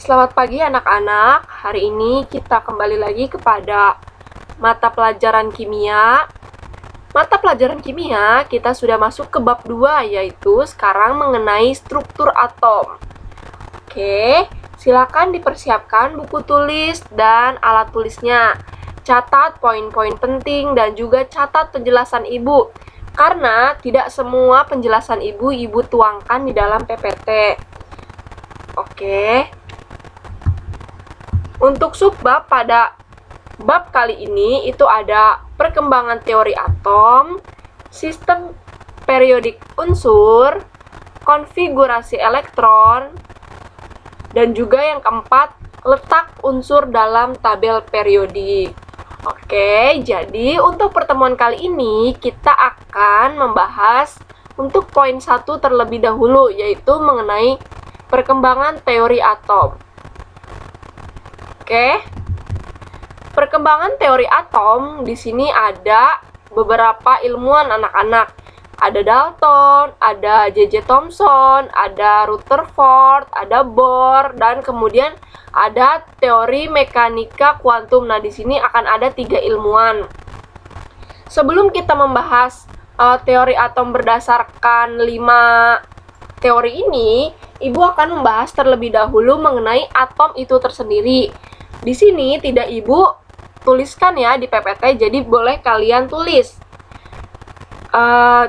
Selamat pagi anak-anak. Hari ini kita kembali lagi kepada mata pelajaran kimia. Mata pelajaran kimia kita sudah masuk ke bab 2, yaitu sekarang mengenai struktur atom. Oke, silakan dipersiapkan buku tulis dan alat tulisnya. Catat poin-poin penting dan juga catat penjelasan ibu, karena tidak semua penjelasan ibu tuangkan di dalam PPT. Oke. Untuk subbab pada bab kali ini itu ada perkembangan teori atom, sistem periodik unsur, konfigurasi elektron, dan juga yang keempat, letak unsur dalam tabel periodik. Oke, jadi untuk pertemuan kali ini kita akan membahas untuk poin 1 terlebih dahulu, yaitu mengenai perkembangan teori atom. Oke. Perkembangan teori atom di sini ada beberapa ilmuwan anak-anak. Ada Dalton, ada J.J. Thomson, ada Rutherford, ada Bohr, dan kemudian ada teori mekanika kuantum. Nah, di sini akan ada 3 ilmuwan. Sebelum kita membahas teori atom berdasarkan 5 teori ini, Ibu akan membahas terlebih dahulu mengenai atom itu tersendiri. Di sini tidak Ibu tuliskan ya di PPT, jadi boleh kalian tulis.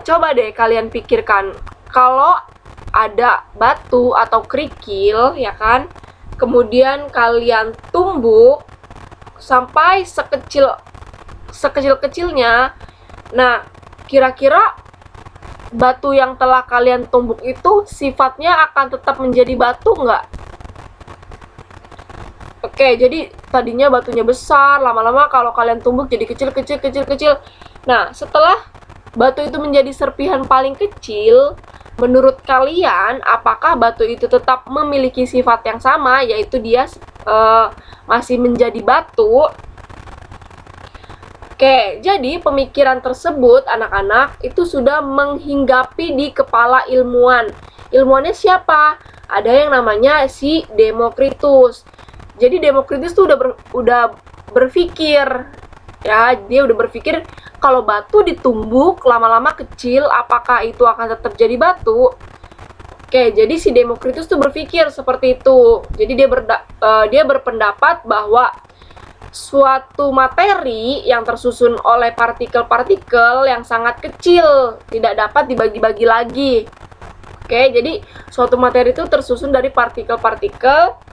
Coba deh kalian pikirkan, kalau ada batu atau kerikil, ya kan, kemudian kalian tumbuk sampai sekecil-kecilnya. Nah, kira-kira batu yang telah kalian tumbuk itu sifatnya akan tetap menjadi batu nggak? Oke, jadi tadinya batunya besar, lama-lama kalau kalian tumbuk jadi kecil. Nah, setelah batu itu menjadi serpihan paling kecil, menurut kalian apakah batu itu tetap memiliki sifat yang sama, yaitu dia masih menjadi batu? Oke, jadi pemikiran tersebut anak-anak itu sudah menghinggapi di kepala ilmuwan. Ilmuwannya siapa? Ada yang namanya si Demokritus. Jadi Demokritus tuh udah berpikir, ya, dia udah berpikir kalau batu ditumbuk lama-lama kecil, apakah itu akan tetap jadi batu? Oke, jadi si Demokritus tuh berpikir seperti itu. Jadi dia berpendapat bahwa suatu materi yang tersusun oleh partikel-partikel yang sangat kecil tidak dapat dibagi-bagi lagi. Oke, jadi suatu materi itu tersusun dari partikel-partikel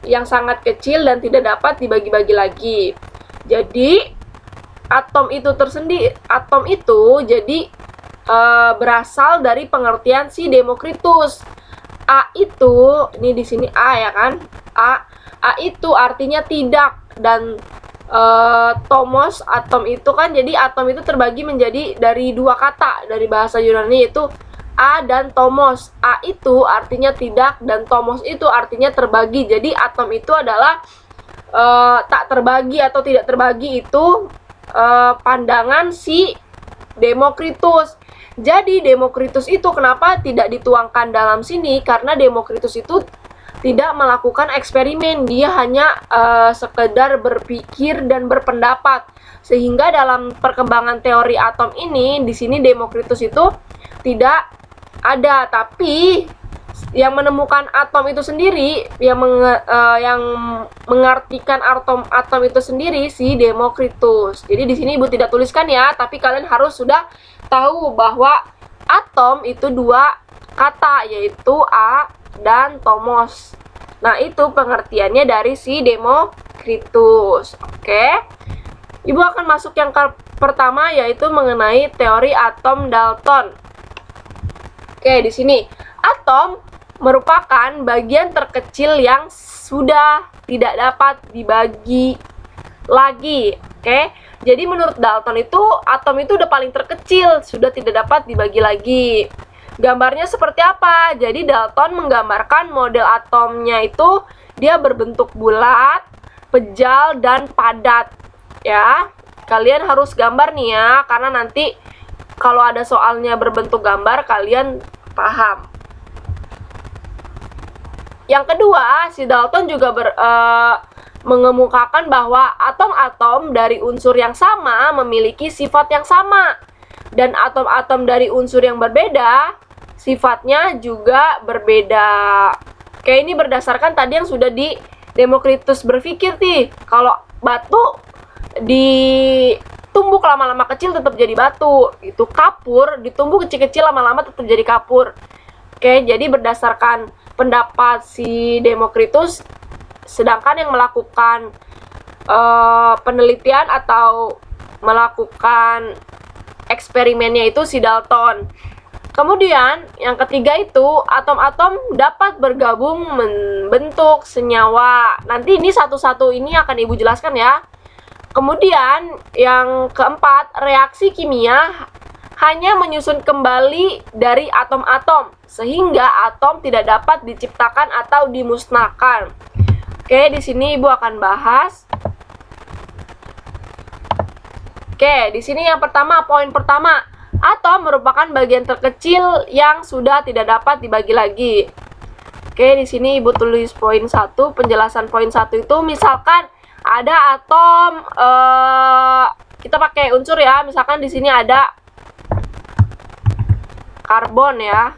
yang sangat kecil dan tidak dapat dibagi-bagi lagi. Jadi atom itu jadi berasal dari pengertian si Demokritus. A itu, ini di sini A ya kan? A itu artinya tidak, dan tomos atom itu kan, jadi atom itu terbagi menjadi dari 2 kata dari bahasa Yunani, yaitu A dan tomos. A itu artinya tidak dan tomos itu artinya terbagi. Jadi atom itu adalah tak terbagi atau tidak terbagi, itu pandangan si Demokritus. Jadi Demokritus itu kenapa tidak dituangkan dalam sini? Karena Demokritus itu tidak melakukan eksperimen, dia hanya sekedar berpikir dan berpendapat. Sehingga dalam perkembangan teori atom ini, di sini Demokritus itu tidak ada, tapi yang menemukan atom itu sendiri, yang mengartikan atom itu sendiri si Demokritus. Jadi di sini Ibu tidak tuliskan ya, tapi kalian harus sudah tahu bahwa atom itu 2 kata, yaitu A dan tomos. Nah, itu pengertiannya dari si Demokritus. Oke. Ibu akan masuk yang pertama, yaitu mengenai teori atom Dalton. Oke, di sini atom merupakan bagian terkecil yang sudah tidak dapat dibagi lagi. Oke. Jadi menurut Dalton itu atom itu udah paling terkecil, sudah tidak dapat dibagi lagi. Gambarnya seperti apa? Jadi Dalton menggambarkan model atomnya itu dia berbentuk bulat, pejal, dan padat. Ya, kalian harus gambar nih ya, karena nanti kalau ada soalnya berbentuk gambar kalian paham. Yang kedua, si Dalton juga mengemukakan bahwa atom-atom dari unsur yang sama memiliki sifat yang sama, dan atom-atom dari unsur yang berbeda sifatnya juga berbeda. Oke, ini berdasarkan tadi yang sudah di Demokritus berpikir nih, kalau batu ditumbuk lama-lama kecil tetap jadi batu, itu kapur ditumbuk kecil-kecil lama-lama tetap jadi kapur. Oke, jadi berdasarkan pendapat si Demokritus, sedangkan yang melakukan penelitian atau melakukan eksperimennya itu si Dalton. Kemudian yang ketiga itu atom-atom dapat bergabung membentuk senyawa. Nanti ini satu-satu ini akan Ibu jelaskan ya. Kemudian yang keempat, reaksi kimia hanya menyusun kembali dari atom-atom, sehingga atom tidak dapat diciptakan atau dimusnahkan. Oke, di sini Ibu akan bahas. Oke, di sini yang pertama, poin pertama, atom merupakan bagian terkecil yang sudah tidak dapat dibagi lagi. Oke, di sini Ibu tulis poin 1, penjelasan poin 1 itu misalkan ada atom, kita pakai unsur ya, misalkan di sini ada karbon ya.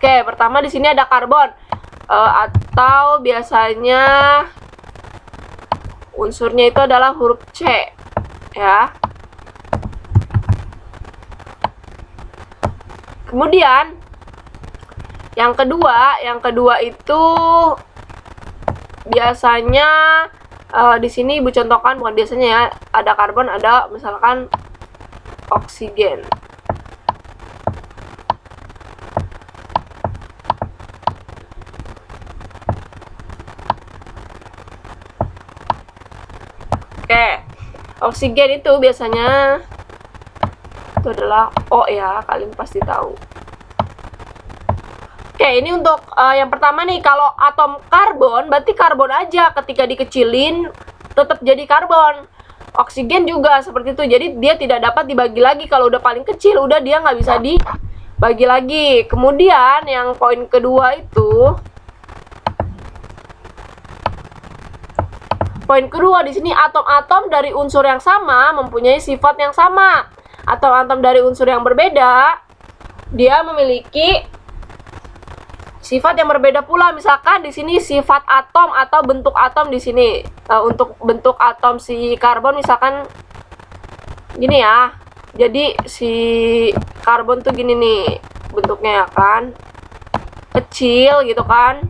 Oke, pertama di sini ada karbon, atau biasanya unsurnya itu adalah huruf C ya. Kemudian yang kedua itu biasanya di sini Ibu contohkan, bukan biasanya ya, ada karbon, ada misalkan oksigen. Oke, oksigen itu biasanya itu adalah O ya, kalian pasti tahu. Oke, ini untuk yang pertama nih, kalau atom karbon berarti karbon aja, ketika dikecilin tetap jadi karbon. Oksigen juga seperti itu, jadi dia tidak dapat dibagi lagi, kalau udah paling kecil udah dia nggak bisa dibagi lagi. Kemudian yang poin kedua itu, poin kedua di sini, atom-atom dari unsur yang sama mempunyai sifat yang sama. Atom-atom dari unsur yang berbeda, dia memiliki sifat yang berbeda pula. Misalkan di sini sifat atom atau bentuk atom di sini. Untuk bentuk atom si karbon misalkan gini ya. Jadi si karbon tuh gini nih bentuknya ya kan. Kecil gitu kan.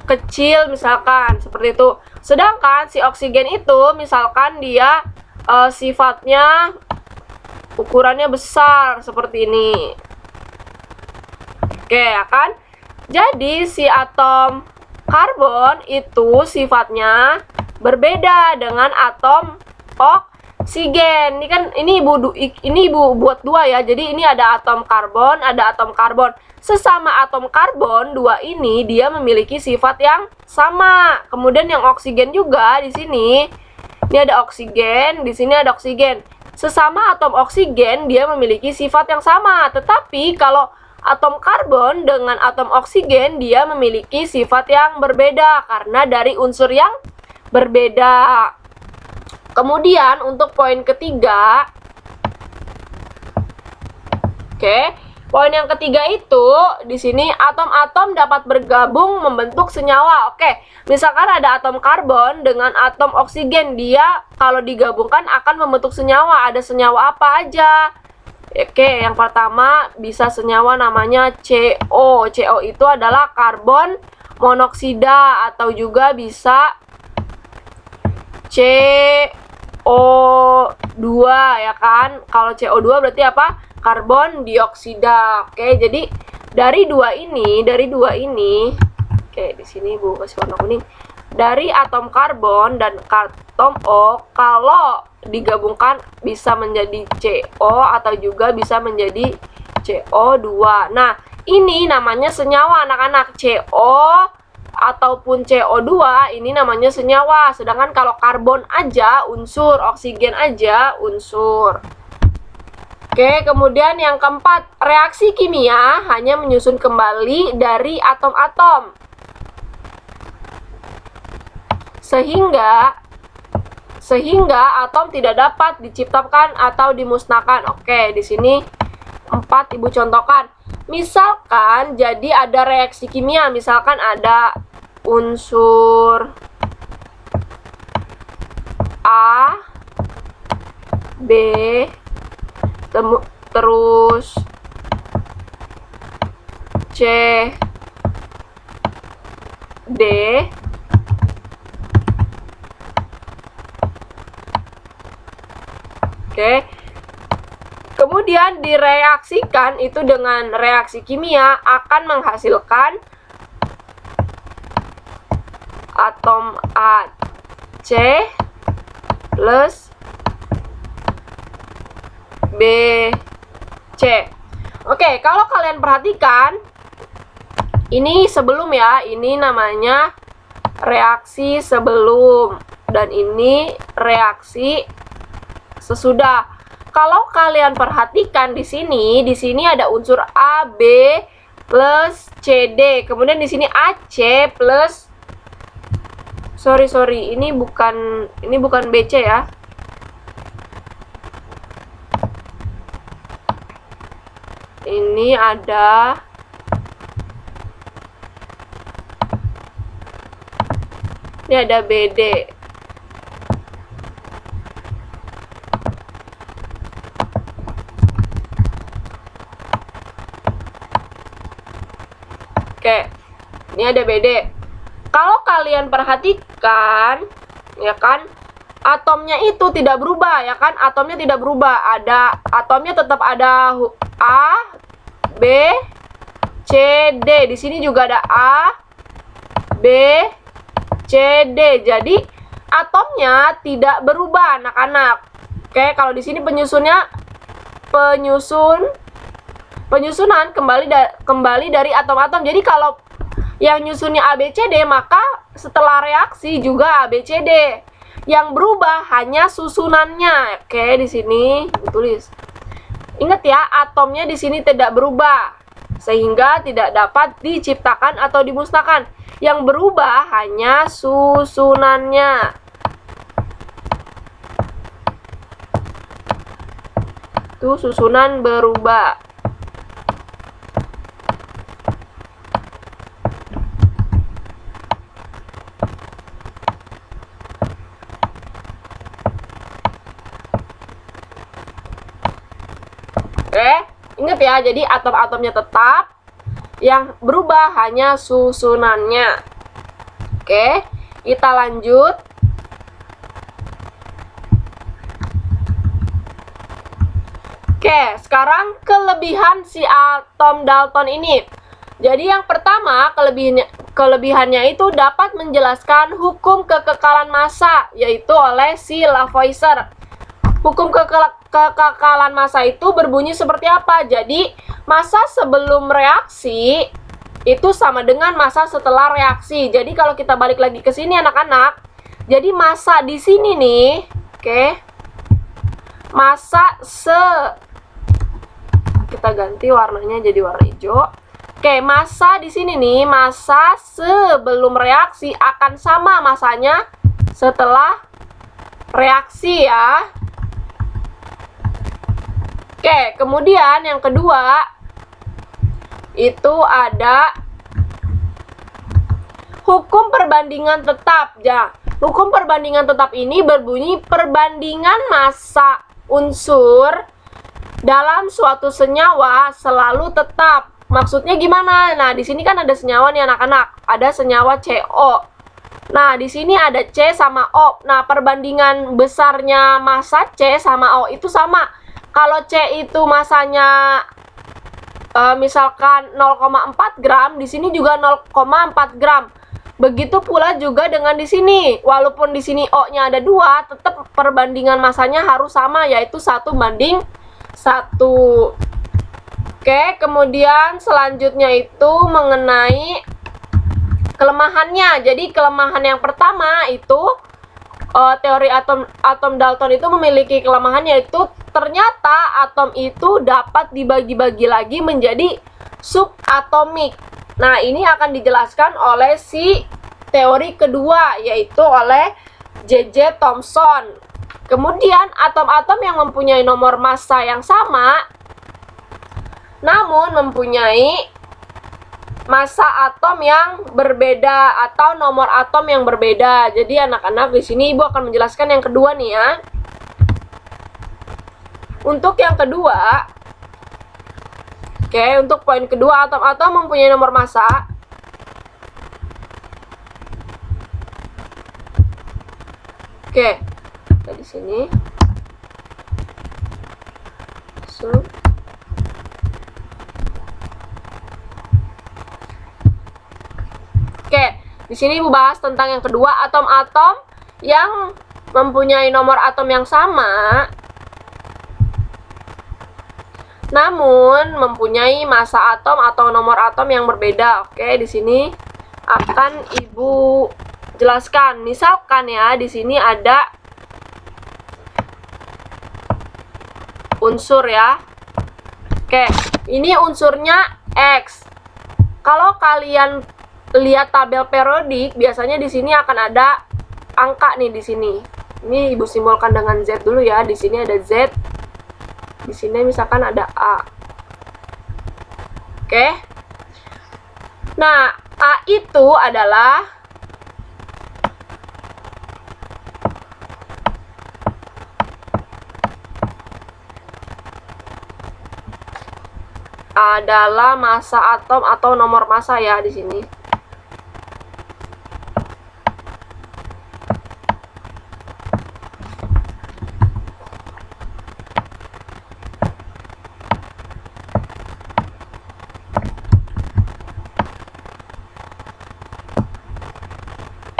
Kecil misalkan seperti itu. Sedangkan si oksigen itu misalkan dia sifatnya ukurannya besar seperti ini. Oke ya kan? Jadi si atom karbon itu sifatnya berbeda dengan atom oksigen. Ini kan ini Ibu buat dua ya. Jadi ini ada atom karbon, ada atom karbon. Sesama atom karbon dua ini dia memiliki sifat yang sama. Kemudian yang oksigen juga di sini. Ini ada oksigen, di sini ada oksigen. Sesama atom oksigen dia memiliki sifat yang sama. Tetapi kalau atom karbon dengan atom oksigen dia memiliki sifat yang berbeda karena dari unsur yang berbeda. Kemudian untuk poin ketiga, poin yang ketiga itu di sini atom-atom dapat bergabung membentuk senyawa. Misalkan ada atom karbon dengan atom oksigen, dia kalau digabungkan akan membentuk senyawa. Ada senyawa apa aja? Yang pertama bisa senyawa namanya CO. CO itu adalah karbon monoksida atau juga bisa CO2 ya kan. Kalau CO2 berarti apa? Karbon dioksida. Jadi dari dua ini, di sini Ibu kasih warna kuning. dari atom karbon dan atom O kalau digabungkan bisa menjadi CO atau juga bisa menjadi CO2. Nah, ini namanya senyawa anak-anak. CO ataupun CO2 ini namanya senyawa. Sedangkan kalau karbon aja unsur, oksigen aja unsur. Oke, kemudian yang keempat, reaksi kimia hanya menyusun kembali dari atom-atom. Sehingga atom tidak dapat diciptakan atau dimusnahkan. Oke, di sini 4 Ibu contohkan. Misalkan jadi ada reaksi kimia, misalkan ada unsur A, B, terus C, D, oke. Kemudian direaksikan itu dengan reaksi kimia akan menghasilkan atom AC plus BC. Oke, kalau kalian perhatikan ini sebelum ya, ini namanya reaksi sebelum dan ini reaksi sesudah. Kalau kalian perhatikan di sini ada unsur AB plus CD. Kemudian di sini AC plus sorry, ini bukan BC ya. Ini ada BD. Oke, ini ada BD. Kalau kalian perhatikan, ya kan, atomnya itu tidak berubah, ya kan, atomnya tidak berubah. Atomnya tetap ada A, B, C, D. Di sini juga ada A, B, C, D. Jadi atomnya tidak berubah, anak-anak. Oke, kalau di sini penyusunan kembali dari atom-atom. Jadi kalau yang nyusunnya ABCD, maka setelah reaksi juga ABCD. Yang berubah hanya susunannya. Oke, di sini ditulis. Ingat ya, atomnya di sini tidak berubah sehingga tidak dapat diciptakan atau dimusnahkan. Yang berubah hanya susunannya. Tuh, susunan berubah. Oke, ingat ya, jadi atom-atomnya tetap, yang berubah hanya susunannya. Oke, kita lanjut. Oke, sekarang kelebihan si atom Dalton ini. Jadi yang pertama, kelebihannya itu dapat menjelaskan hukum kekekalan massa, yaitu oleh si Lavoisier. Hukum kekekalan massa itu berbunyi seperti apa? Jadi, massa sebelum reaksi itu sama dengan massa setelah reaksi. Jadi, kalau kita balik lagi ke sini anak-anak, jadi massa di sini nih, oke. Massa kita ganti warnanya jadi warna hijau. Oke, massa di sini nih, massa sebelum reaksi akan sama massanya setelah reaksi ya. Oke, kemudian yang kedua itu ada hukum perbandingan tetap. Ya, hukum perbandingan tetap ini berbunyi perbandingan massa unsur dalam suatu senyawa selalu tetap. Maksudnya gimana? Nah, di sini kan ada senyawa nih anak-anak. Ada senyawa CO. Nah, di sini ada C sama O. Nah, perbandingan besarnya massa C sama O itu sama. Kalau C itu masanya misalkan 0,4 gram, di sini juga 0,4 gram. Begitu pula juga dengan di sini. Walaupun di sini O-nya ada 2, tetap perbandingan masanya harus sama, yaitu 1:1. Oke, kemudian selanjutnya itu mengenai kelemahannya. Jadi kelemahan yang pertama itu teori atom Dalton itu memiliki kelemahan, yaitu ternyata atom itu dapat dibagi-bagi lagi menjadi subatomik. Nah, ini akan dijelaskan oleh si teori kedua, yaitu oleh J.J. Thomson. Kemudian, atom-atom yang mempunyai nomor massa yang sama, namun mempunyai massa atom yang berbeda atau nomor atom yang berbeda. Jadi, anak-anak, di sini Ibu akan menjelaskan yang kedua nih ya. Untuk yang kedua, oke, untuk poin kedua, atom-atom mempunyai nomor massa. Oke, di sini. Oke, di sini Ibu bahas tentang yang kedua, atom-atom yang mempunyai nomor atom yang sama, namun mempunyai massa atom atau nomor atom yang berbeda. Oke, di sini akan Ibu jelaskan. Misalkan ya, di sini ada unsur ya. Oke, ini unsurnya X. Kalau kalian lihat tabel periodik, biasanya di sini akan ada angka nih di sini. Ini Ibu simbolkan dengan Z dulu ya. Di sini ada Z. Di sini misalkan ada A. Oke. Nah, A itu adalah massa atom atau nomor massa ya di sini.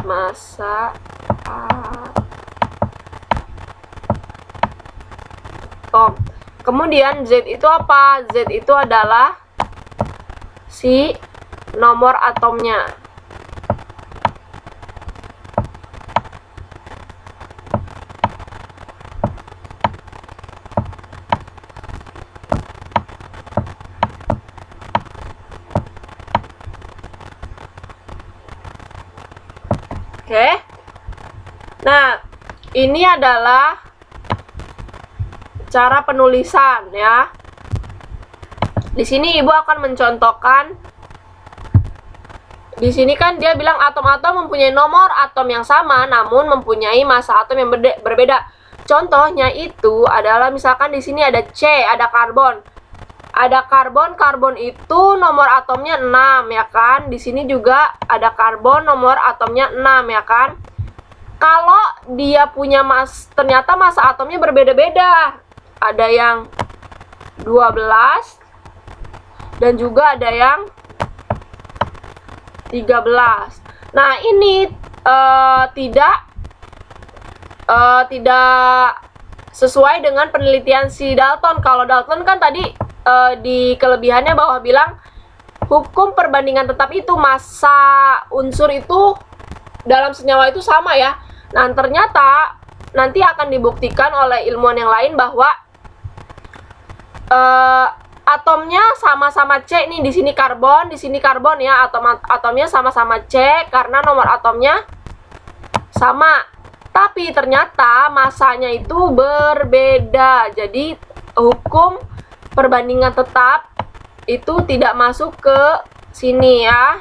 Massa atom. Kemudian Z itu apa? Z itu adalah si nomor atomnya. Oke. Nah, ini adalah cara penulisan ya. Di sini Ibu akan mencontohkan. Di sini kan dia bilang atom-atom mempunyai nomor atom yang sama namun mempunyai massa atom yang berbeda. Contohnya itu adalah misalkan di sini ada C, ada karbon. Ada karbon itu nomor atomnya 6 ya kan. Di sini juga ada karbon, nomor atomnya 6 ya kan. Kalau dia punya ternyata massa atomnya berbeda-beda. Ada yang 12 dan juga ada yang 13. Nah, ini tidak sesuai dengan penelitian si Dalton. Kalau Dalton kan tadi di kelebihannya bahwa bilang hukum perbandingan tetap itu massa unsur itu dalam senyawa itu sama ya. Nah, ternyata nanti akan dibuktikan oleh ilmuwan yang lain bahwa atomnya sama-sama C nih, di sini karbon ya, atomnya sama-sama C karena nomor atomnya sama. Tapi ternyata masanya itu berbeda. Jadi hukum perbandingan tetap itu tidak masuk ke sini ya.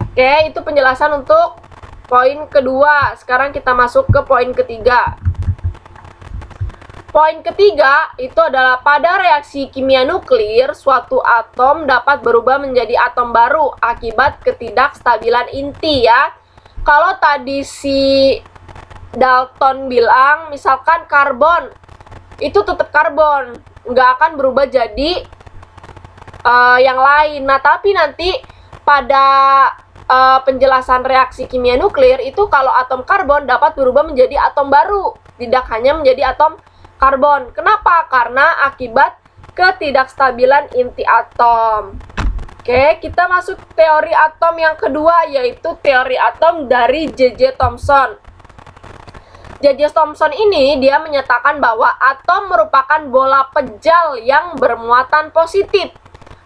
Oke, itu penjelasan untuk poin kedua. Sekarang kita masuk ke poin ketiga. Poin ketiga itu adalah pada reaksi kimia nuklir, suatu atom dapat berubah menjadi atom baru akibat ketidakstabilan inti ya. Kalau tadi si Dalton bilang misalkan karbon, itu tetap karbon, nggak akan berubah jadi yang lain. Nah, tapi nanti pada penjelasan reaksi kimia nuklir itu kalau atom karbon dapat berubah menjadi atom baru, tidak hanya menjadi atom karbon. Kenapa? Karena akibat ketidakstabilan inti atom. Oke, kita masuk teori atom yang kedua, yaitu teori atom dari J.J. Thomson. J.J. Thomson ini dia menyatakan bahwa atom merupakan bola pejal yang bermuatan positif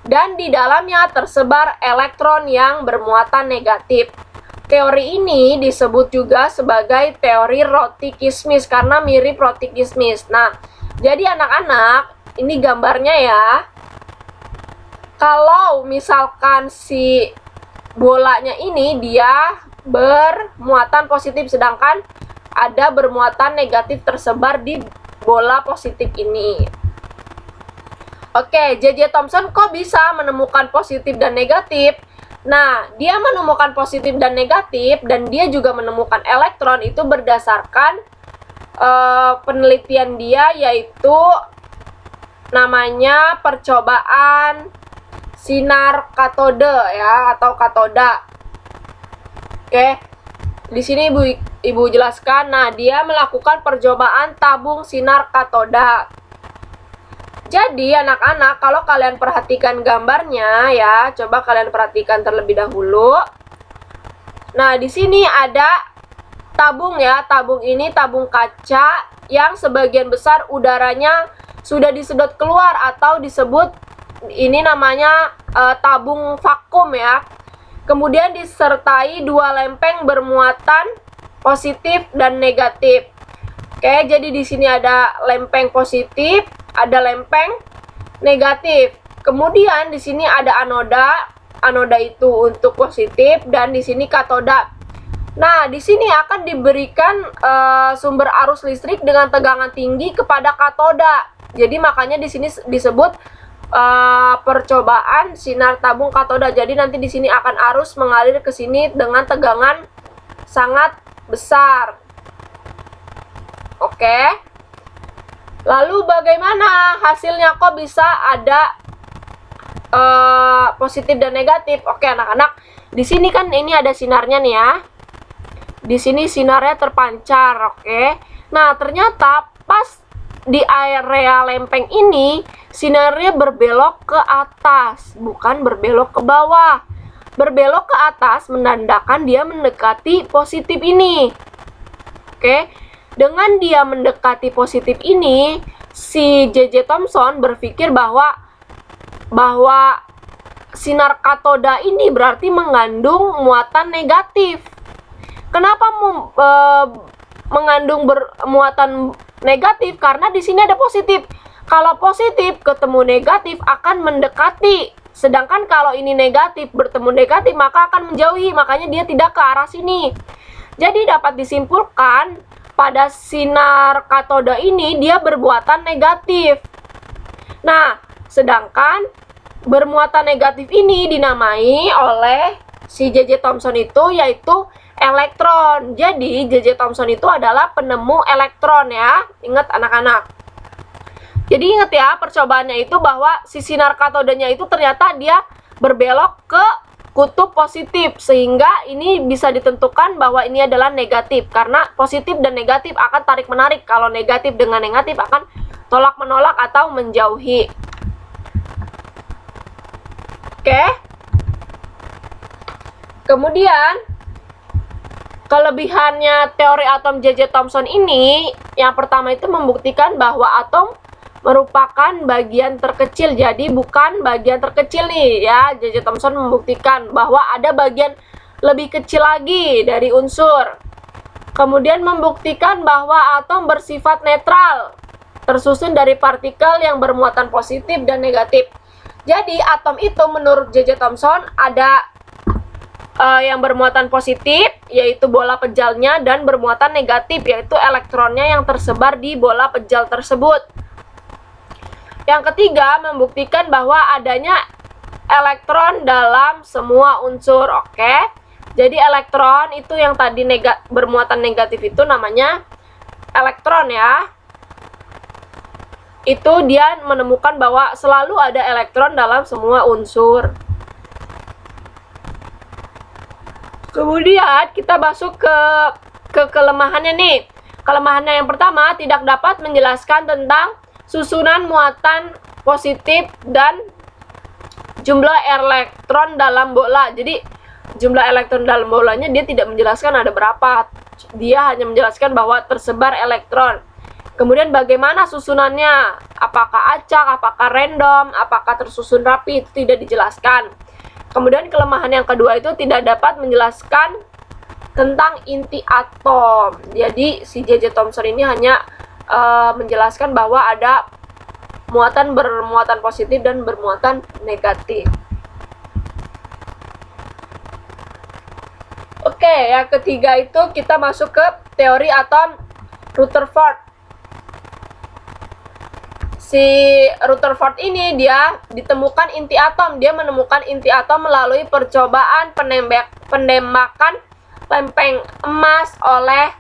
dan di dalamnya tersebar elektron yang bermuatan negatif. Teori ini disebut juga sebagai teori roti kismis karena mirip roti kismis. Nah, jadi anak-anak, ini gambarnya ya. Kalau misalkan si bolanya ini dia bermuatan positif sedangkan ada bermuatan negatif tersebar di bola positif ini. Oke, J.J. Thomson kok bisa menemukan positif dan negatif? Nah, dia menemukan positif dan negatif dan dia juga menemukan elektron itu berdasarkan penelitian dia, yaitu namanya percobaan sinar katode ya, atau katoda. Oke. Di sini Ibu jelaskan. Nah, dia melakukan percobaan tabung sinar katoda. Jadi anak-anak, kalau kalian perhatikan gambarnya ya, coba kalian perhatikan terlebih dahulu. Nah, di sini ada tabung ya. Tabung ini tabung kaca yang sebagian besar udaranya sudah disedot keluar atau disebut ini namanya tabung vakum ya. Kemudian disertai dua lempeng bermuatan positif dan negatif. Oke, jadi di sini ada lempeng positif, ada lempeng negatif. Kemudian di sini ada anoda. Anoda itu untuk positif dan di sini katoda. Nah, di sini akan diberikan sumber arus listrik dengan tegangan tinggi kepada katoda. Jadi makanya di sini disebut percobaan sinar tabung katoda. Jadi nanti di sini akan arus mengalir ke sini dengan tegangan sangat besar. Oke. Lalu bagaimana hasilnya, kok bisa ada positif dan negatif? Oke, anak-anak, di sini kan ini ada sinarnya nih ya. Di sini sinarnya terpancar, oke. Nah, ternyata pas di area lempeng ini sinarnya berbelok ke atas, bukan berbelok ke bawah. Berbelok ke atas menandakan dia mendekati positif ini. Oke. Dengan dia mendekati positif ini, si J.J. Thomson berpikir bahwa sinar katoda ini berarti mengandung muatan negatif. Kenapa mengandung muatan negatif? Karena di sini ada positif. Kalau positif ketemu negatif akan mendekati. Sedangkan kalau ini negatif bertemu negatif maka akan menjauhi. Makanya dia tidak ke arah sini. Jadi dapat disimpulkan pada sinar katoda ini dia bermuatan negatif. Nah, sedangkan bermuatan negatif ini dinamai oleh si J.J. Thomson itu yaitu elektron. Jadi J.J. Thomson itu adalah penemu elektron ya. Ingat anak-anak. Jadi ingat ya, percobaannya itu bahwa si sinar katodanya itu ternyata dia berbelok ke kutub positif, sehingga ini bisa ditentukan bahwa ini adalah negatif karena positif dan negatif akan tarik menarik. Kalau negatif dengan negatif akan tolak menolak atau menjauhi. Oke. Kemudian kelebihannya teori atom J.J. Thomson ini, yang pertama itu membuktikan bahwa atom merupakan bagian terkecil. Jadi bukan bagian terkecil nih ya. J.J. Thomson membuktikan bahwa ada bagian lebih kecil lagi dari unsur. Kemudian membuktikan bahwa atom bersifat netral, tersusun dari partikel yang bermuatan positif dan negatif. Jadi atom itu menurut J.J. Thomson ada yang bermuatan positif yaitu bola pejalnya dan bermuatan negatif yaitu elektronnya yang tersebar di bola pejal tersebut. Yang ketiga, membuktikan bahwa adanya elektron dalam semua unsur. Oke. Jadi elektron itu yang tadi bermuatan negatif itu namanya elektron ya. Itu dia menemukan bahwa selalu ada elektron dalam semua unsur. Kemudian kita masuk ke kelemahannya nih. Kelemahannya yang pertama, tidak dapat menjelaskan tentang susunan muatan positif dan jumlah elektron dalam bola. Jadi jumlah elektron dalam bolanya dia tidak menjelaskan ada berapa. Dia hanya menjelaskan bahwa tersebar elektron. Kemudian bagaimana susunannya? Apakah acak, apakah random, apakah tersusun rapi, itu tidak dijelaskan. Kemudian kelemahan yang kedua itu tidak dapat menjelaskan tentang inti atom. Jadi si J.J. Thomson ini hanya menjelaskan bahwa ada muatan bermuatan positif dan bermuatan negatif. Oke, yang ketiga itu kita masuk ke teori atom Rutherford. Si Rutherford ini dia ditemukan inti atom. Dia menemukan inti atom melalui percobaan penembakan lempeng emas oleh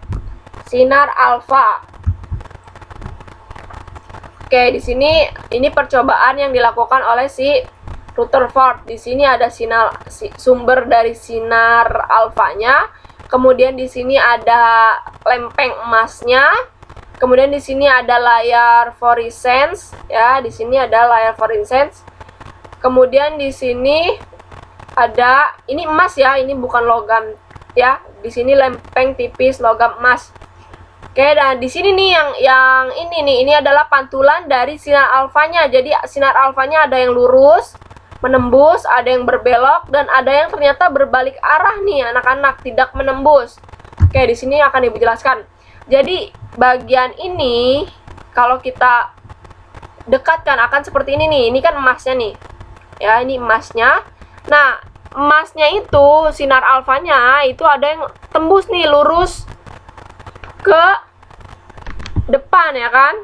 sinar alfa. Oke, di sini ini percobaan yang dilakukan oleh si Rutherford. Di sini ada sumber dari sinar alfanya. Kemudian di sini ada lempeng emasnya. Kemudian di sini ada layar fluorescence, ya. Di sini ada layar fluorescence. Kemudian di sini ada ini emas ya, ini bukan logam ya. Di sini lempeng tipis logam emas. Oke, dan di sini nih yang ini adalah pantulan dari sinar alfanya. Jadi sinar alfanya ada yang lurus, menembus, ada yang berbelok, dan ada yang ternyata berbalik arah nih anak-anak, tidak menembus. Oke, di sini akan dijelaskan. Jadi bagian ini kalau kita dekatkan akan seperti ini nih. Ini kan emasnya nih. Ya, ini emasnya. Nah, emasnya itu sinar alfanya itu ada yang tembus nih lurus ke depan ya kan.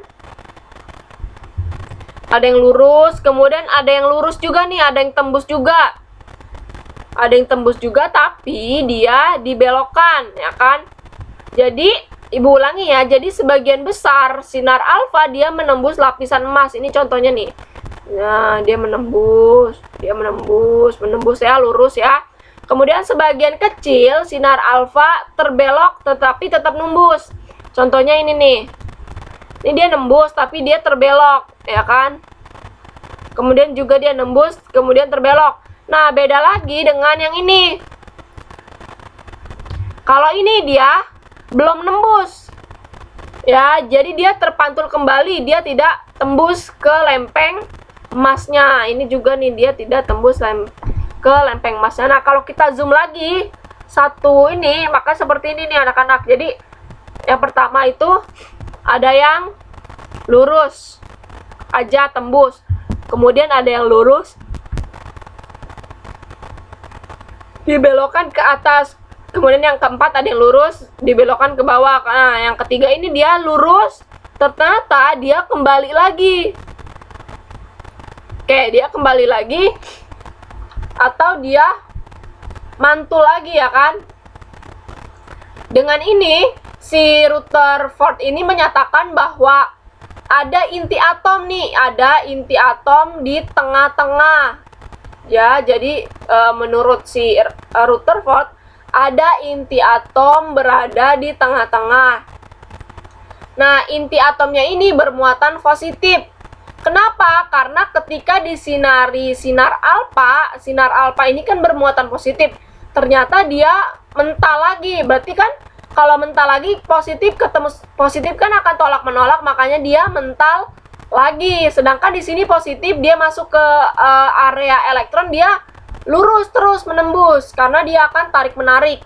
Ada yang lurus, kemudian ada yang lurus juga nih, ada yang tembus juga. Ada yang tembus juga tapi dia dibelokkan ya kan. Jadi ibu ulangi ya, jadi sebagian besar sinar alfa dia menembus lapisan emas. Ini contohnya nih. Nah, dia menembus ya, lurus ya. Kemudian sebagian kecil sinar alfa terbelok tetapi tetap nembus. Contohnya ini nih. Ini dia nembus tapi dia terbelok, ya kan? Kemudian juga dia nembus, kemudian terbelok. Nah, beda lagi dengan yang ini. Kalau ini dia belum nembus. Ya, jadi dia terpantul kembali, dia tidak tembus ke lempeng emasnya. Ini juga nih dia tidak tembus ke lempeng emasnya. Nah, kalau kita zoom lagi satu ini, maka seperti ini nih anak-anak. Jadi yang pertama itu ada yang lurus aja tembus, kemudian ada yang lurus dibelokkan ke atas, kemudian yang keempat ada yang lurus dibelokkan ke bawah. Nah, yang ketiga ini dia lurus, ternyata dia kembali lagi. Oke, dia kembali lagi atau dia mantul lagi ya kan. Dengan ini si Rutherford ini menyatakan bahwa ada inti atom nih, ada inti atom di tengah-tengah. Ya, jadi menurut si Rutherford ada inti atom berada di tengah-tengah. Nah, inti atomnya ini bermuatan positif. Kenapa? Karena ketika disinari sinar alfa ini kan bermuatan positif. Ternyata dia mental lagi. Berarti kan kalau mental lagi positif ketemu positif kan akan tolak menolak, makanya dia mental lagi. Sedangkan di sini positif, dia masuk ke area elektron, dia lurus terus menembus karena dia akan tarik menarik.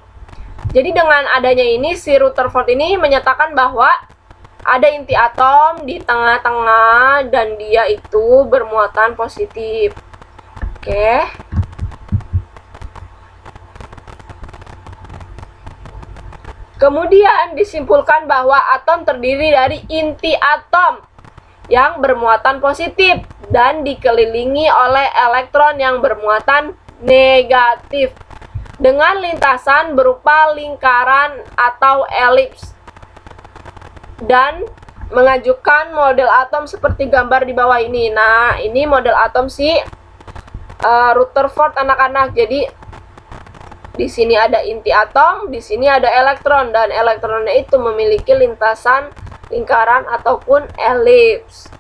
Jadi dengan adanya ini si Rutherford ini menyatakan bahwa ada inti atom di tengah-tengah dan dia itu bermuatan positif. Oke. Kemudian disimpulkan bahwa atom terdiri dari inti atom yang bermuatan positif dan dikelilingi oleh elektron yang bermuatan negatif dengan lintasan berupa lingkaran atau elips, dan mengajukan model atom seperti gambar di bawah ini. Nah, ini model atom si Rutherford anak-anak. Jadi Di sini ada inti atom, di sini ada elektron, dan elektronnya itu memiliki lintasan lingkaran ataupun elips.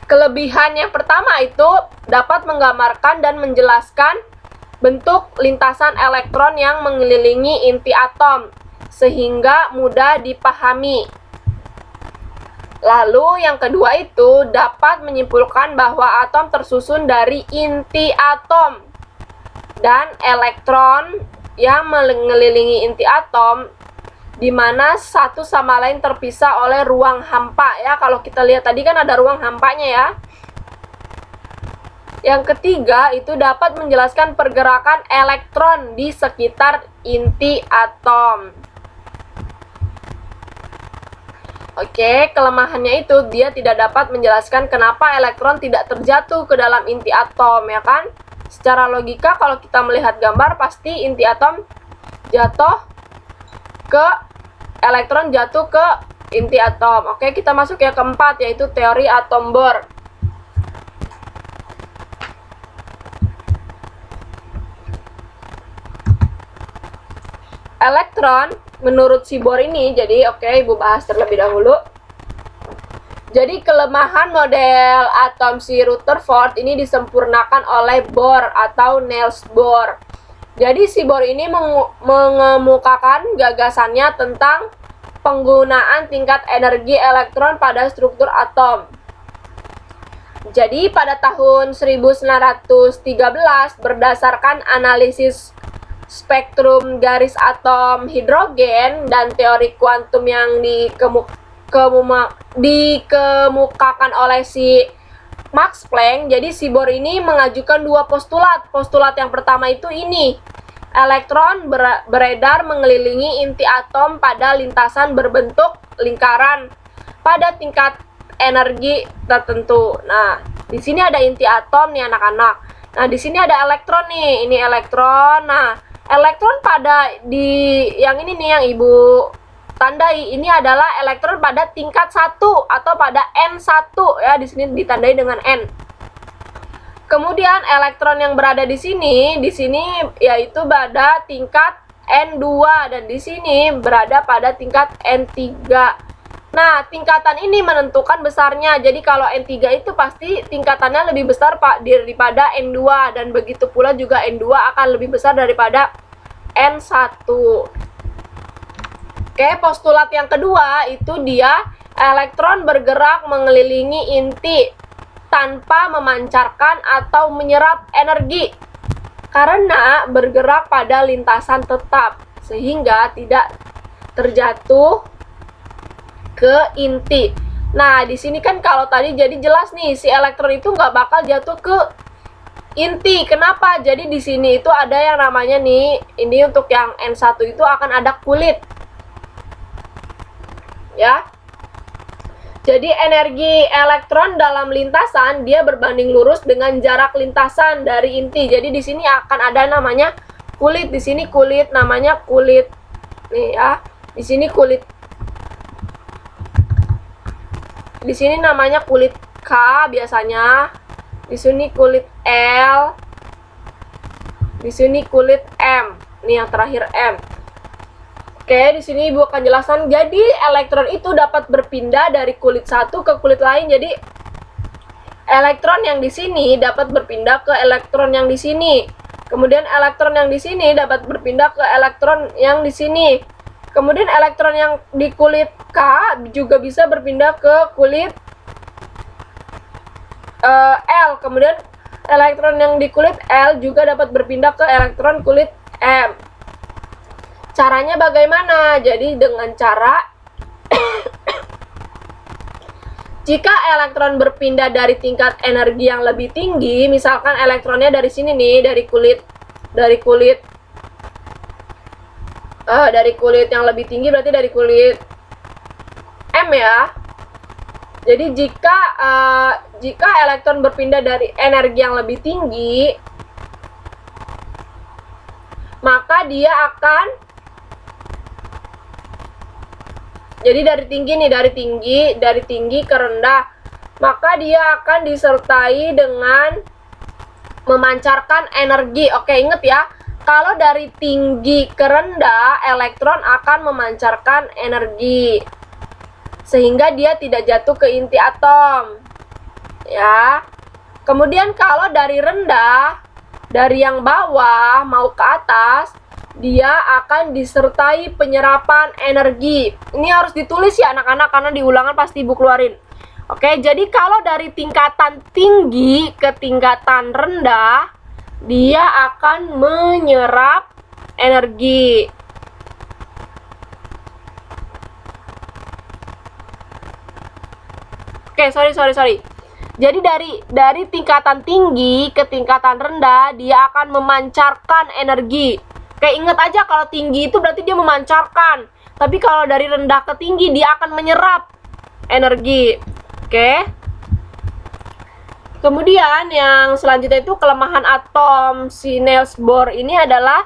Kelebihan yang pertama itu dapat menggambarkan dan menjelaskan bentuk lintasan elektron yang mengelilingi inti atom, sehingga mudah dipahami. Lalu yang kedua itu dapat menyimpulkan bahwa atom tersusun dari inti atom dan elektron yang mengelilingi inti atom, di mana satu sama lain terpisah oleh ruang hampa ya. Kalau kita lihat tadi kan ada ruang hampanya ya. Yang ketiga itu dapat menjelaskan pergerakan elektron di sekitar inti atom. Oke, kelemahannya itu dia tidak dapat menjelaskan kenapa elektron tidak terjatuh ke dalam inti atom, ya kan? Secara logika kalau kita melihat gambar pasti inti atom jatuh ke elektron jatuh ke inti atom. Oke, kita masuk ya keempat, yaitu teori atom Bohr. Elektron menurut si Bohr ini, jadi oke, Ibu bahas terlebih dahulu. Jadi kelemahan model atom si Rutherford ini disempurnakan oleh Bohr atau Niels Bohr. Jadi si Bohr ini mengemukakan gagasannya tentang penggunaan tingkat energi elektron pada struktur atom. Jadi pada tahun 1913 berdasarkan analisis spektrum garis atom hidrogen dan teori kuantum yang dikemukakan oleh si Max Planck. Jadi si Bohr ini mengajukan dua postulat. Postulat yang pertama itu ini, elektron beredar mengelilingi inti atom pada lintasan berbentuk lingkaran pada tingkat energi tertentu. Nah, di sini ada inti atom nih anak-anak. Nah, di sini ada elektron nih. Ini elektron. Nah, elektron pada di yang ini nih yang Ibu tandai, ini adalah elektron pada tingkat 1 atau pada N1 ya, di sini ditandai dengan N. Kemudian elektron yang berada di sini yaitu pada tingkat N2 dan di sini berada pada tingkat N3. Nah, tingkatan ini menentukan besarnya. Jadi kalau N3 itu pasti tingkatannya lebih besar daripada N2 dan begitu pula juga N2 akan lebih besar daripada N1. Oke, postulat yang kedua itu dia elektron bergerak mengelilingi inti tanpa memancarkan atau menyerap energi karena bergerak pada lintasan tetap sehingga tidak terjatuh ke inti. Nah, di sini kan kalau tadi jadi jelas nih, si elektron itu nggak bakal jatuh ke inti. Kenapa? Jadi di sini itu ada yang namanya nih, ini untuk yang N1 itu akan ada kulit. Ya. Jadi energi elektron dalam lintasan dia berbanding lurus dengan jarak lintasan dari inti. Jadi di sini akan ada namanya kulit. Di sini kulit namanya kulit. Nih ya. Di sini kulit. Di sini namanya kulit K biasanya. Di sini kulit L. Di sini kulit M. Ini yang terakhir M. Oke, di sini Ibu akan jelaskan. Jadi elektron itu dapat berpindah dari kulit satu ke kulit lain. Jadi elektron yang di sini dapat berpindah ke elektron yang di sini. Kemudian elektron yang di sini dapat berpindah ke elektron yang di sini. Kemudian elektron yang di kulit K juga bisa berpindah ke kulit L. Kemudian elektron yang di kulit L juga dapat berpindah ke elektron kulit M. Caranya bagaimana? Jadi dengan cara jika elektron berpindah dari tingkat energi yang lebih tinggi, misalkan elektronnya dari sini nih, dari kulit yang lebih tinggi berarti dari kulit M ya. Jadi jika elektron berpindah dari energi yang lebih tinggi, maka dia akan jadi dari tinggi ke rendah, maka dia akan disertai dengan memancarkan energi. Oke, inget ya, kalau dari tinggi ke rendah, elektron akan memancarkan energi sehingga dia tidak jatuh ke inti atom. Ya. Kemudian kalau dari rendah, dari yang bawah mau ke atas, dia akan disertai penyerapan energi. Ini harus ditulis ya anak-anak, karena di ulangan pasti ibu keluarin. Oke, jadi kalau dari tingkatan tinggi ke tingkatan rendah, dia akan menyerap energi. Oke, sorry. Jadi dari tingkatan tinggi ke tingkatan rendah, dia akan memancarkan energi. Kayak ingat aja, kalau tinggi itu berarti dia memancarkan. Tapi kalau dari rendah ke tinggi, dia akan menyerap energi. Oke. Kemudian yang selanjutnya itu kelemahan atom si Niels Bohr ini adalah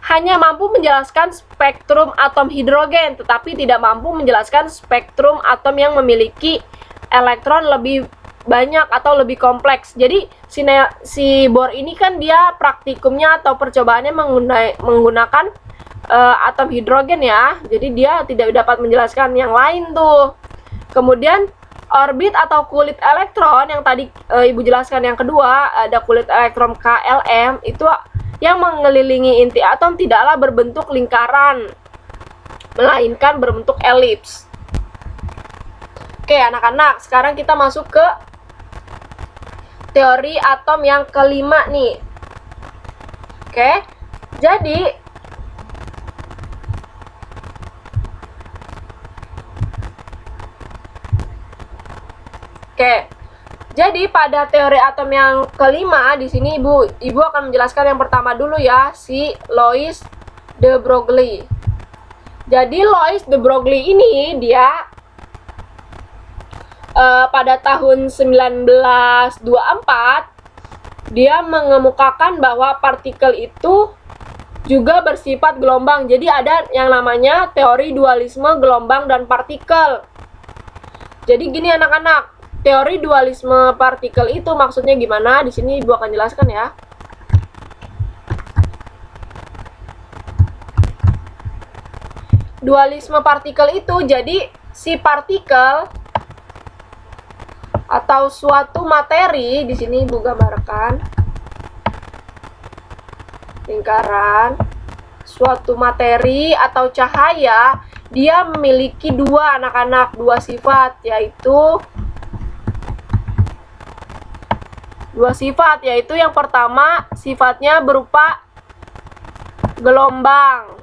hanya mampu menjelaskan spektrum atom hidrogen, tetapi tidak mampu menjelaskan spektrum atom yang memiliki elektron lebih banyak atau lebih kompleks. Jadi si Bohr ini kan dia praktikumnya atau percobaannya menggunakan atom hidrogen ya. Jadi dia tidak dapat menjelaskan yang lain tuh. Kemudian orbit atau kulit elektron yang tadi ibu jelaskan yang kedua, ada kulit elektron KLM, itu yang mengelilingi inti atom tidaklah berbentuk lingkaran, melainkan berbentuk elips. Oke anak-anak, sekarang kita masuk ke teori atom yang kelima nih. Oke, jadi pada teori atom yang kelima di sini ibu akan menjelaskan yang pertama dulu ya, si Louis de Broglie. Jadi Louis de Broglie ini dia pada tahun 1924 dia mengemukakan bahwa partikel itu juga bersifat gelombang. Jadi ada yang namanya teori dualisme gelombang dan partikel. Jadi gini anak-anak, teori dualisme partikel itu maksudnya gimana? Di sini ibu akan jelaskan ya. Dualisme partikel itu jadi si partikel atau suatu materi, di sini ibu gambarkan lingkaran, suatu materi atau cahaya, dia memiliki dua sifat, yaitu yang pertama sifatnya berupa gelombang.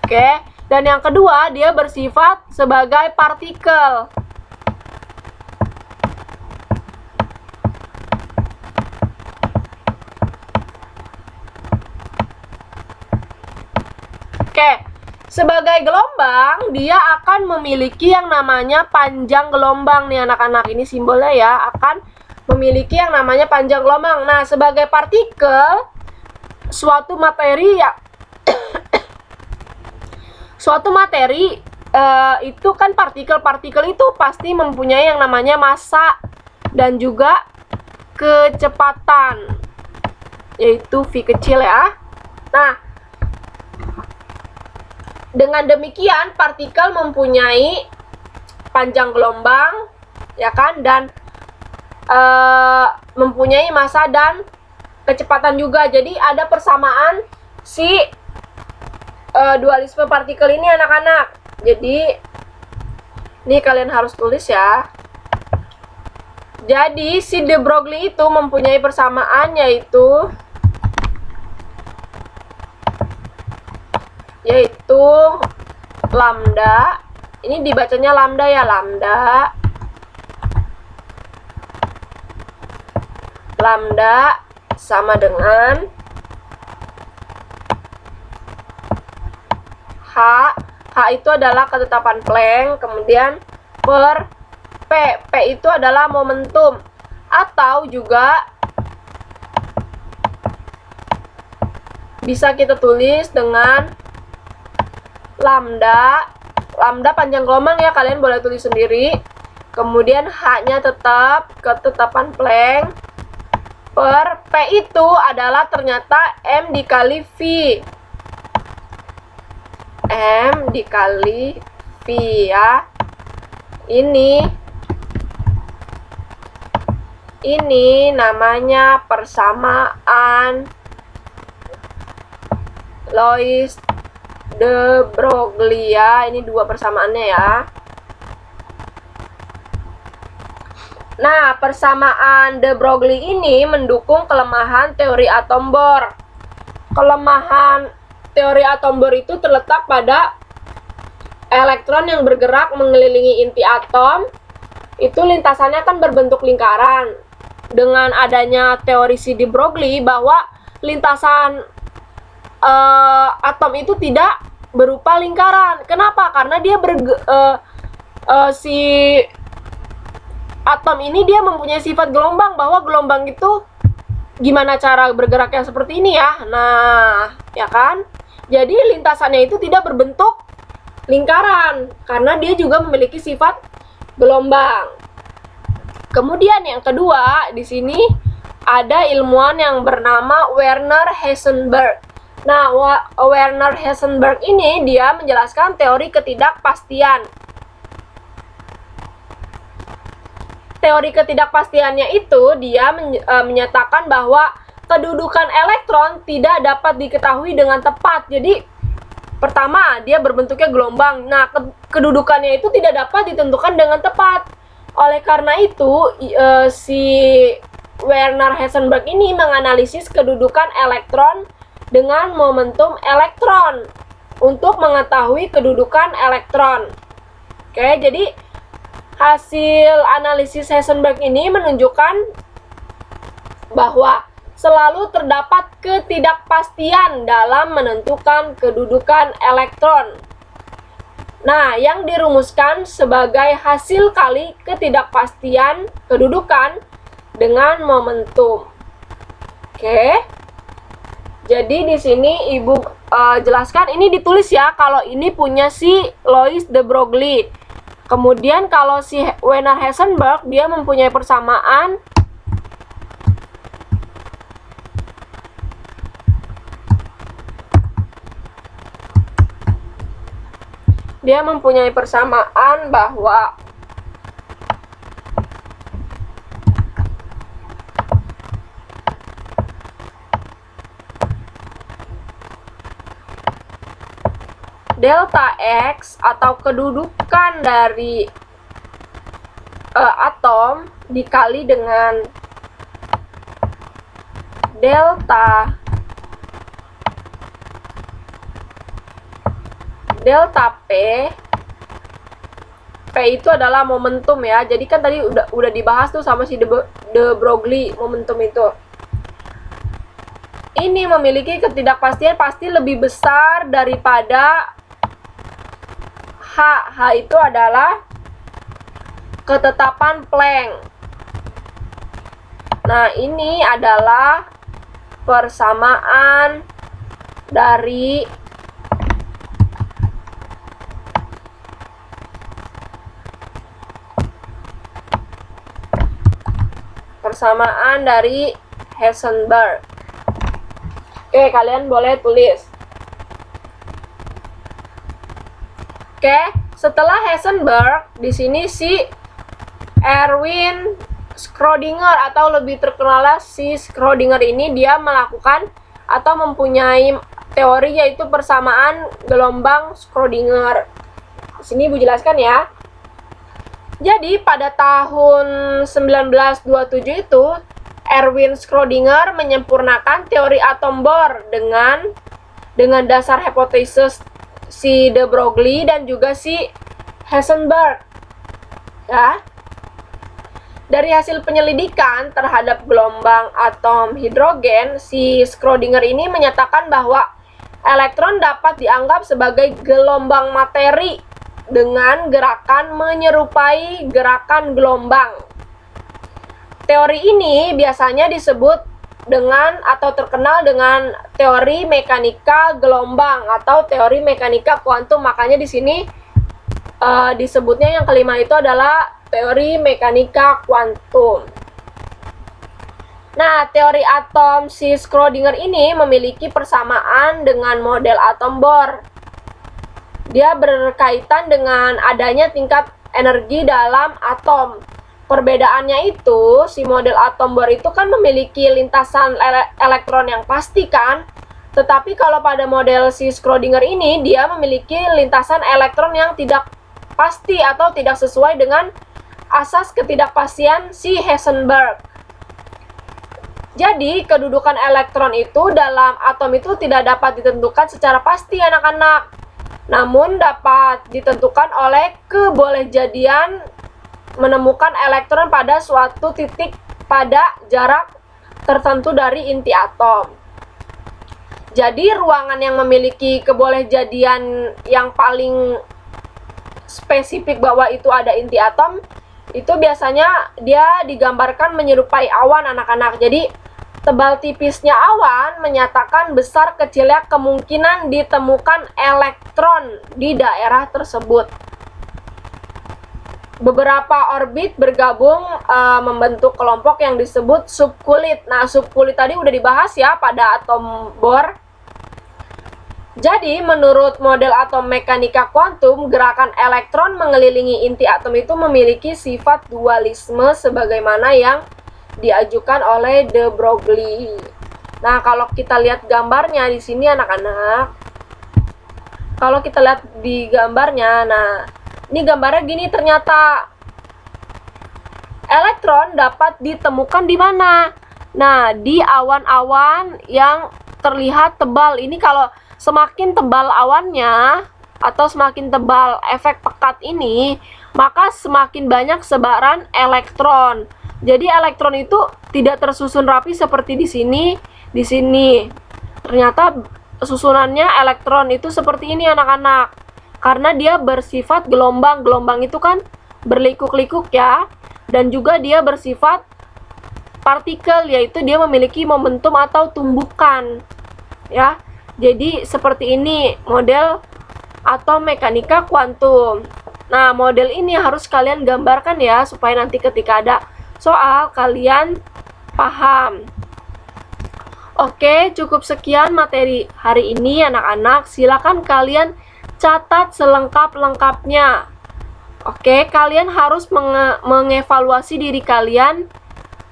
Oke, dan yang kedua dia bersifat sebagai partikel. Oke, sebagai gelombang, dia akan memiliki yang namanya panjang gelombang nih anak-anak. Ini simbolnya ya, akan memiliki yang namanya panjang gelombang. Nah, sebagai partikel, suatu materi ya, itu kan partikel itu pasti mempunyai yang namanya massa dan juga kecepatan, yaitu V kecil ya. Nah, dengan demikian partikel mempunyai panjang gelombang ya kan, dan mempunyai massa dan kecepatan juga. Jadi ada persamaan si dualisme partikel ini anak-anak. Jadi ini kalian harus tulis ya. Jadi si de Broglie itu mempunyai persamaan yaitu lambda. Ini dibacanya lambda ya, lambda sama dengan H itu adalah ketetapan Planck, kemudian per P itu adalah momentum, atau juga bisa kita tulis dengan lambda panjang gelombang ya, kalian boleh tulis sendiri, kemudian H-nya tetap ketetapan Planck, per P itu adalah ternyata M dikali V. M dikali V ya. Ini namanya persamaan Lois de Broglie ya. Ini dua persamaannya ya. Nah, persamaan de Broglie ini mendukung kelemahan teori atom Bohr. Kelemahan teori atom Bohr itu terletak pada elektron yang bergerak mengelilingi inti atom. Itu lintasannya kan berbentuk lingkaran. Dengan adanya teori si de Broglie bahwa lintasan atom itu tidak berupa lingkaran. Kenapa? Karena dia si atom ini dia mempunyai sifat gelombang, bahwa gelombang itu gimana cara bergeraknya seperti ini ya. Nah, ya kan? Jadi lintasannya itu tidak berbentuk lingkaran karena dia juga memiliki sifat gelombang. Kemudian yang kedua, di sini ada ilmuwan yang bernama Werner Heisenberg. Nah, Werner Heisenberg ini dia menjelaskan teori ketidakpastian. Teori ketidakpastiannya itu dia menyatakan bahwa kedudukan elektron tidak dapat diketahui dengan tepat. Jadi, pertama, dia berbentuknya gelombang. Nah, kedudukannya itu tidak dapat ditentukan dengan tepat. Oleh karena itu, si Werner Heisenberg ini menganalisis kedudukan elektron dengan momentum elektron untuk mengetahui kedudukan elektron. Oke, jadi hasil analisis Heisenberg ini menunjukkan bahwa selalu terdapat ketidakpastian dalam menentukan kedudukan elektron. Nah, yang dirumuskan sebagai hasil kali ketidakpastian kedudukan dengan momentum. Oke. Jadi di sini Ibu jelaskan, ini ditulis ya kalau ini punya si Lois de Broglie. Kemudian kalau si Werner Heisenberg dia mempunyai persamaan bahwa delta X atau kedudukan dari atom dikali dengan delta P. P itu adalah momentum ya. Jadi kan tadi udah dibahas tuh sama si de Broglie momentum itu. Ini memiliki ketidakpastian pasti lebih besar daripada H. H itu adalah ketetapan Planck. Nah, ini adalah persamaan dari Heisenberg. Oke, kalian boleh tulis. Oke, setelah Heisenberg, di sini si Erwin Schrödinger atau lebih terkenal si Schrödinger ini dia melakukan atau mempunyai teori yaitu persamaan gelombang Schrödinger. Di sini Ibu jelaskan ya. Jadi pada tahun 1927 itu Erwin Schrödinger menyempurnakan teori atom Bohr dengan dasar hipotesis si de Broglie dan juga si Heisenberg. Ya. Dari hasil penyelidikan terhadap gelombang atom hidrogen, si Schrödinger ini menyatakan bahwa elektron dapat dianggap sebagai gelombang materi dengan gerakan menyerupai gerakan gelombang. Teori ini biasanya disebut dengan atau terkenal dengan teori mekanika gelombang atau teori mekanika kuantum. Makanya di sini disebutnya yang kelima itu adalah teori mekanika kuantum. Nah, teori atom si Schrödinger ini memiliki persamaan dengan model atom Bohr. Dia berkaitan dengan adanya tingkat energi dalam atom. Perbedaannya itu, si model atom Bohr itu kan memiliki lintasan elektron yang pasti kan? Tetapi kalau pada model si Schrödinger ini, dia memiliki lintasan elektron yang tidak pasti atau tidak sesuai dengan asas ketidakpastian si Heisenberg. Jadi, kedudukan elektron itu dalam atom itu tidak dapat ditentukan secara pasti, anak-anak. Namun, dapat ditentukan oleh kebolehjadian menemukan elektron pada suatu titik pada jarak tertentu dari inti atom. Jadi, ruangan yang memiliki kebolehjadian yang paling spesifik bahwa itu ada inti atom, itu biasanya dia digambarkan menyerupai awan, anak-anak. Jadi, tebal tipisnya awan menyatakan besar kecilnya kemungkinan ditemukan elektron di daerah tersebut. Beberapa orbit bergabung membentuk kelompok yang disebut subkulit. Nah, subkulit tadi udah dibahas ya pada atom Bohr. Jadi, menurut model atom mekanika kuantum, gerakan elektron mengelilingi inti atom itu memiliki sifat dualisme sebagaimana yang diajukan oleh de Broglie. Nah, kalau kita lihat gambarnya di sini anak-anak. Kalau kita lihat di gambarnya, nah, ini gambarnya gini ternyata. Elektron dapat ditemukan di mana? Nah, di awan-awan yang terlihat tebal. Ini kalau semakin tebal awannya atau semakin tebal efek pekat ini, maka semakin banyak sebaran elektron. Jadi elektron itu tidak tersusun rapi seperti di sini, di sini. Ternyata susunannya elektron itu seperti ini, anak-anak. Karena dia bersifat gelombang. Gelombang itu kan berlikuk-likuk ya. Dan juga dia bersifat partikel, yaitu dia memiliki momentum atau tumbukan. Ya. Jadi seperti ini model atom mekanika kuantum. Nah, model ini harus kalian gambarkan ya, supaya nanti ketika ada soal kalian paham. Oke, cukup sekian materi hari ini anak-anak. Silakan kalian catat selengkap-lengkapnya. Oke, kalian harus mengevaluasi diri kalian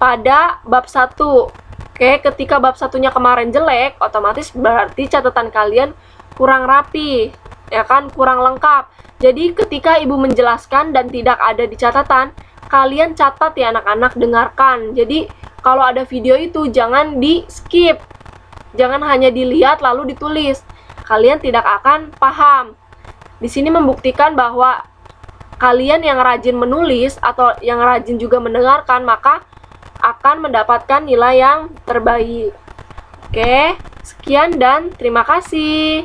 pada bab 1. Oke, ketika bab 1-nya kemarin jelek, otomatis berarti catatan kalian kurang rapi, ya kan, kurang lengkap. Jadi ketika ibu menjelaskan dan tidak ada di catatan, kalian catat ya anak-anak, dengarkan. Jadi kalau ada video itu jangan di skip, jangan hanya dilihat lalu ditulis, kalian tidak akan paham. Di sini membuktikan bahwa kalian yang rajin menulis atau yang rajin juga mendengarkan, maka akan mendapatkan nilai yang terbaik. Oke, sekian dan terima kasih.